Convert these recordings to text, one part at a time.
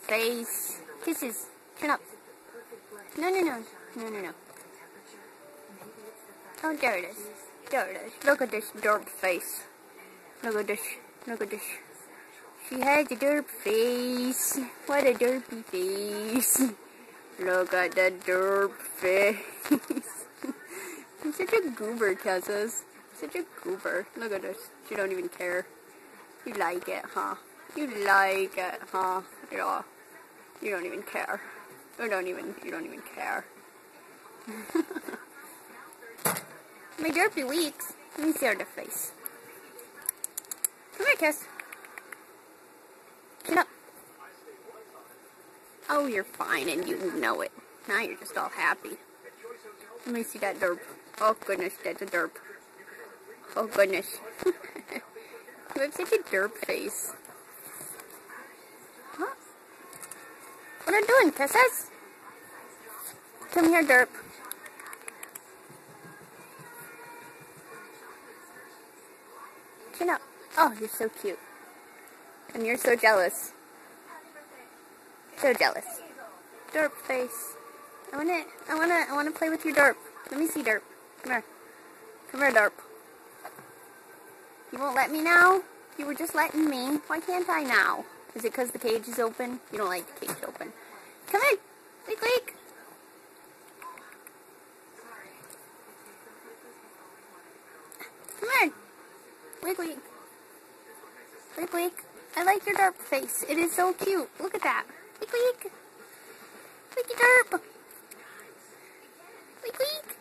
face. Kisses. Turn up. No, no, no. No, no, no. Oh, there it is. There it is. Look at this derp face. Look at this. Look at this. She has a derp face. What a derpy face. Look at the derp face. You're such a goober, Kesses. Such a goober. Look at this. You don't even care. You like it, huh? You like it, huh? Yeah. You don't even care. You don't even care. My derpy weeks. Let me see her face. Come here, Kiss. Chin up. Oh, you're fine and you know it. Now you're just all happy. Let me see that derp. Oh goodness, that's a derp. Oh goodness. You have such a derp face. Huh? What are you doing, Kisses? Come here, derp. Chin up. Oh, you're so cute. And you're so jealous. So jealous. Derp face. I wanna play with your derp. Let me see derp. Come here. Come here, derp. You won't let me now? You were just letting me. Why can't I now? Is it because the cage is open? You don't like the cage open. Come in. Leak, leak. Come here. Leak, leak. Leak, leak. I like your derp face. It is so cute. Look at that. Leak, leak. Leaky derp. Leak, leak.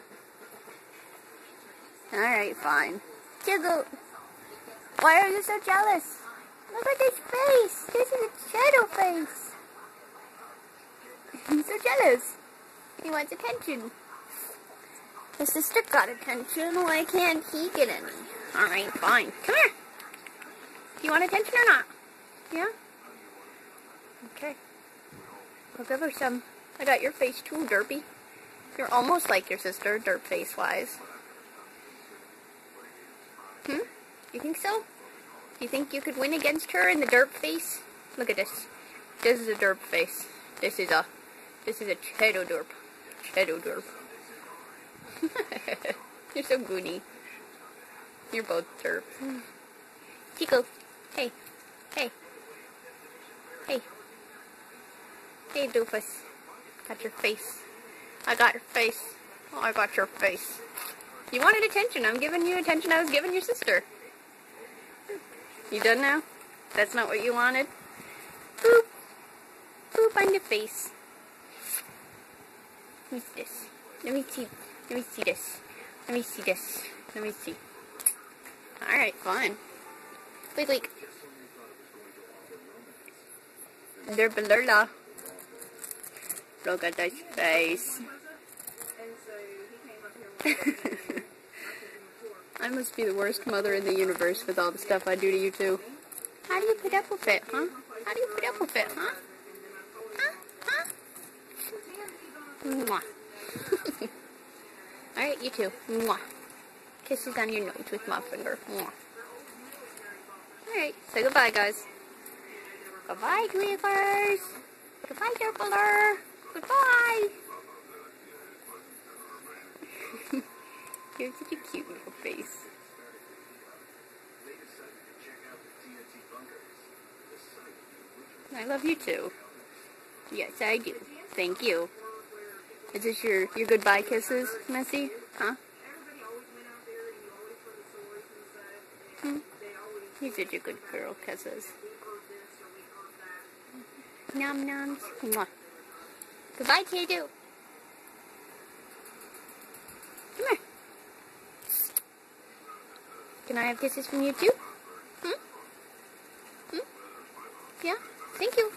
Alright, fine. Jiggle. Why are you so jealous? Look at this face. This is a shadow face. He's so jealous. He wants attention. His sister got attention. Why can't he get any? Alright, fine. Come here. Do you want attention or not? Yeah? Okay. I'll give her some. I got your face too, derpy. You're almost like your sister, derp face-wise. You think so? You think you could win against her in the derp face? Look at this. This is a derp face. This is a shadow derp. Shadow derp. You're so goody. You're both derp. Chico. Hey. Hey. Hey. Hey, doofus. Got your face. I got your face. Oh, I got your face. You wanted attention. I'm giving you attention I was giving your sister. You done now? That's not what you wanted? Boop. Boop on the face. Who's this? Let me see. Let me see this. Let me see this. Let me see. Alright, fine. Leak, leak. Derbalurla. Look at that face. I must be the worst mother in the universe with all the stuff I do to you two. How do you put up with it, huh? How do you put up with it, huh? Huh? Huh? Mwah. Alright, you two. Mwah. Kisses on your nose with my finger. Mwah. Alright, say goodbye, guys. Goodbye, Tweakers. Goodbye, Derpler. Goodbye. You have such a cute little face. I love you too. Yes, I do. Thank you. Is this your goodbye kisses, Missy? Huh? You're such a good girl, kisses. Nom noms. Mwah. Goodbye, Tay-Doo. Come here. Can I have kisses from you too? Yeah? Thank you.